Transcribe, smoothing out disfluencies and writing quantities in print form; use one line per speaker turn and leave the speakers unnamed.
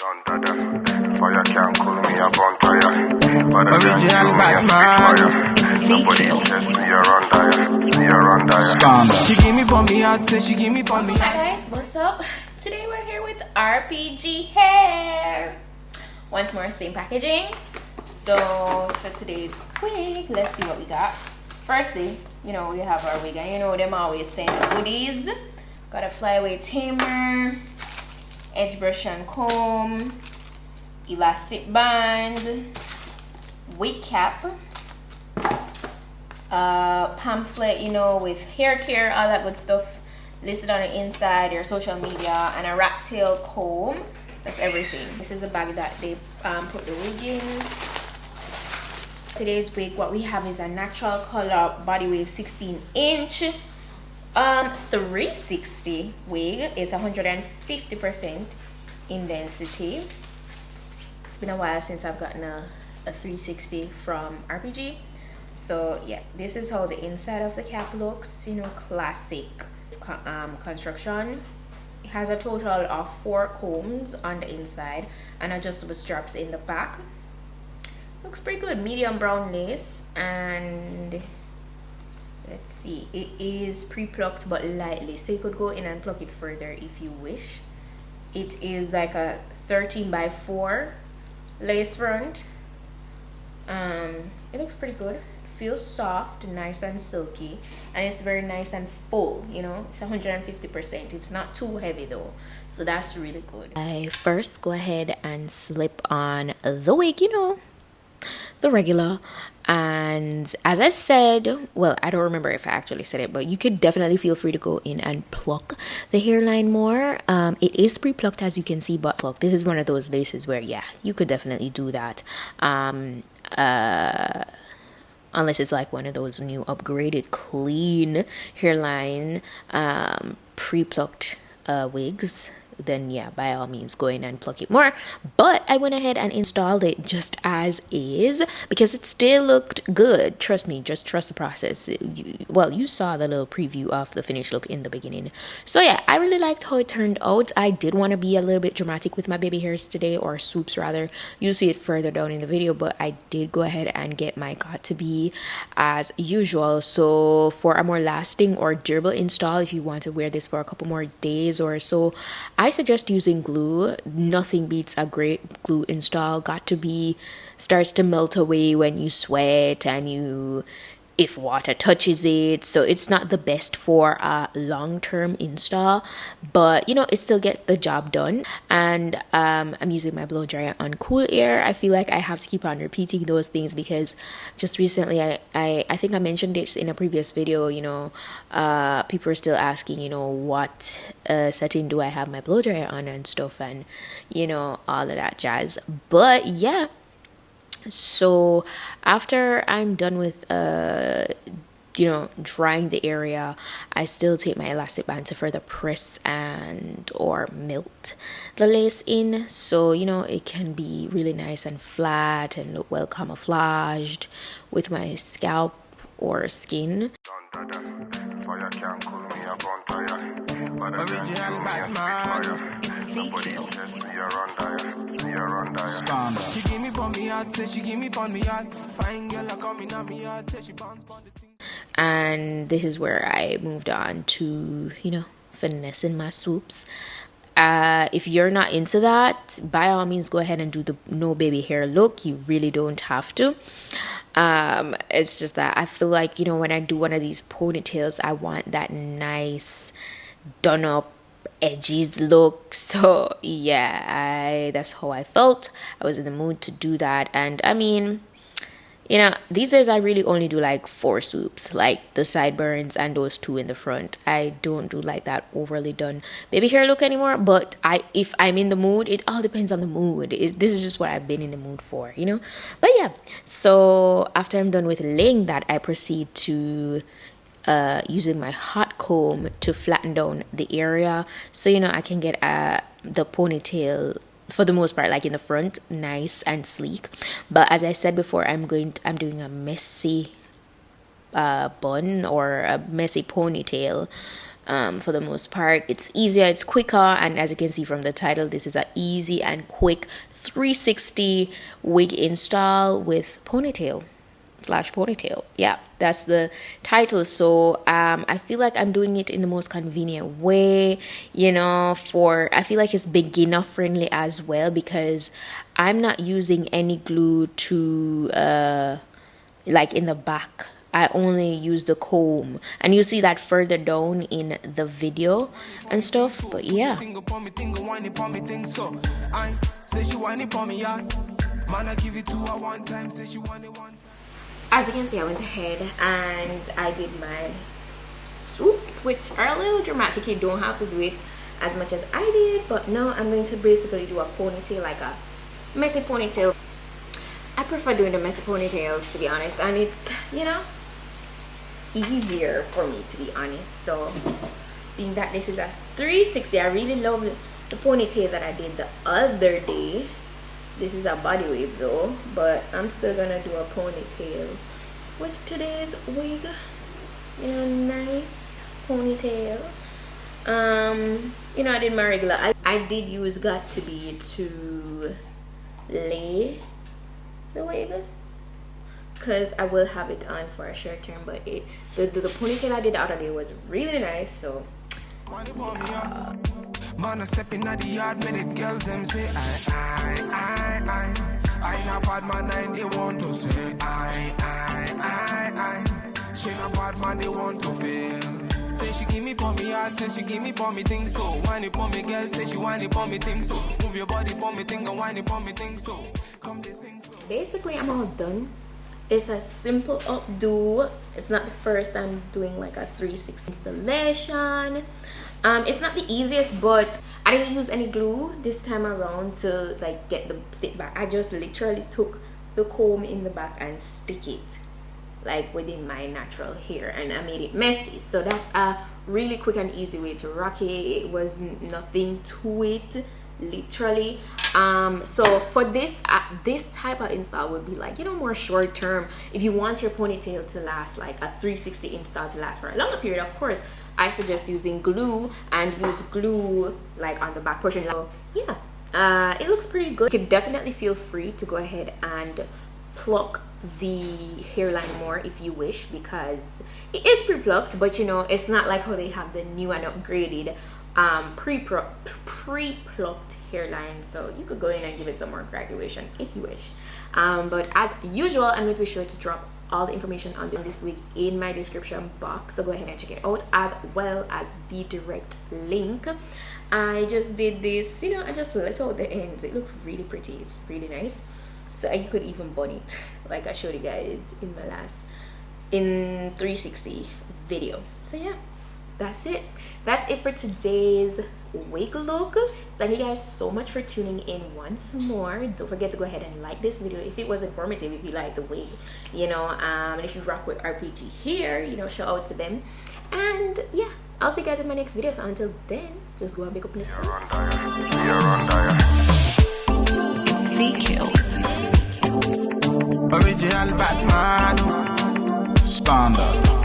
Original Batman. She give me pon me heart, say she give me pon me heart.
Hi guys, what's up? Today we're here with RPGHair. Once more, same packaging. So for today's wig, let's see what we got. Firstly, you know, we have our wig, and you know them always send goodies. Got a flyaway tamer, edge brush and comb, elastic band, wig cap, pamphlet, you know, with hair care, all that good stuff listed on the inside, your social media, and a rat tail comb. That's everything. This is the bag that they put the wig in. Today's wig, what we have is a natural color body wave 16-inch 360 wig. Is 150% in density. It's been a while since I've gotten a 360 from RPG. So yeah, this is how the inside of the cap looks. You know, classic construction. It has a total of 4 combs on the inside and adjustable straps in the back. Looks pretty good. Medium brown lace, and let's see, it is pre-plucked but lightly, so you could go in and pluck it further if you wish. It is like a 13x4 lace front. It looks pretty good. It feels soft, nice and silky, and it's very nice and full. You know, it's 150%. It's not too heavy though, so that's really good. I first go ahead and slip on the wig, you know, the regular. And as I said, well, I don't remember if I actually said it, but you could definitely feel free to go in and pluck the hairline more. It is pre-plucked, as you can see, but look, this is one of those laces where, yeah, you could definitely do that. Unless it's like one of those new upgraded clean hairline pre-plucked wigs, then yeah, by all means go in and pluck it more. But I went ahead and installed it just as is because it still looked good. Trust me, just trust the process. Well, you saw the little preview of the finished look in the beginning. So yeah, I really liked how it turned out. I did want to be a little bit dramatic with my baby hairs today, or swoops rather. You'll see it further down in the video, but I did go ahead and get my got2b as usual. So for a more lasting or durable install, if you want to wear this for a couple more days or so, I suggest using glue. Nothing beats a great glue install. Got2b starts to melt away when you sweat and if water touches it, so it's not the best for a long-term install, but you know, it still gets the job done. And I'm using my blow dryer on cool air. I feel like I have to keep on repeating those things because just recently I think I mentioned it in a previous video, you know, people are still asking, you know, what setting do I have my blow dryer on and stuff, and you know, all of that jazz. But yeah, so after I'm done with you know, drying the area, I still take my elastic band to further press and or melt the lace in, so you know, it can be really nice and flat and look well camouflaged with my scalp or skin.
Original Batman. She give me pon me heart, say she give me pon me heart. Fine girl, I come in on me heart, say she bounce pon the thing.
And this is where I moved on to, you know, finessing my swoops. If you're not into that, by all means go ahead and do the no baby hair look. You really don't have to. It's just that I feel like, you know, when I do one of these ponytails, I want that nice done up edges look. So yeah, that's how I felt. I was in the mood to do that. And I mean, you know, these days I really only do like 4 swoops, like the sideburns and those 2 in the front. I don't do like that overly done baby hair look anymore, but if I'm in the mood, it all depends on the mood. This is just what I've been in the mood for, you know. But yeah, so after I'm done with laying that, I proceed to using my hot comb to flatten down the area, so you know, I can get the ponytail for the most part, like in the front, nice and sleek. But as I said before, I'm doing a messy bun or a messy ponytail for the most part. It's easier, it's quicker, and as you can see from the title, this is an easy and quick 360 wig install with ponytail/ponytail. Yeah, that's the title. So I feel like I'm doing it in the most convenient way, you know, I feel like it's beginner friendly as well, because I'm not using any glue to like in the back. I only use the comb, and you see that further down in the video and stuff. But yeah, as you can see, I went ahead and I did my swoops, which are a little dramatic. You don't have to do it as much as I did, but now I'm going to basically do a ponytail, like a messy ponytail. I prefer doing the messy ponytails, to be honest, and it's, you know, easier for me, to be honest. So being that this is a 360, I really love the ponytail that I did the other day. This is a body wave though, but I'm still gonna do a ponytail with today's wig. You know, nice ponytail. You know, I did my regular. I did use Got To Be to lay the wig, because I will have it on for a short term, but the ponytail I did the other day was really nice. So yeah.
Man, I step in the yard, many girls them say I not bad man, and they want to say I. She not bad man, they want to feel. Say she give me for me heart, say she give me for me thing so. Whine it for me girl, say she whine it for me thing so. Move your body for me thing and whine it for me thing so. Come this thing so.
Basically, I'm all done. It's a simple updo. It's not the first time doing like a 360 installation. It's not the easiest, but I didn't use any glue this time around to like get the stick back. I just literally took the comb in the back and stick it like within my natural hair, and I made it messy. So that's a really quick and easy way to rock it. It was nothing to it, literally. So for this type of install would be like, you know, more short term. If you want your ponytail to last, like a 360 install to last for a longer period, of course I suggest using glue, and use glue like on the back portion. So yeah, it looks pretty good. You could definitely feel free to go ahead and pluck the hairline more if you wish, because it is pre-plucked, but you know, it's not like how they have the new and upgraded pre-plucked hairline. So you could go in and give it some more graduation if you wish. But as usual, I'm going to be sure to drop all the information on this week in my description box, so go ahead and check it out, as well as the direct link. I just did this, you know, I just let out the ends. It looked really pretty, it's really nice. So you could even bun it like I showed you guys in my last 360 video. So yeah, that's it for today's wig look. Thank you guys so much for tuning in once more. Don't forget to go ahead and like this video if it was informative, if you like the wig, you know, and if you rock with RPGHair, you know, shout out to them. And yeah, I'll see you guys in my next video. So until then, just go and pick up in the sun.
It's 𝐒𝐿𝐠.
Original Batman
Standard.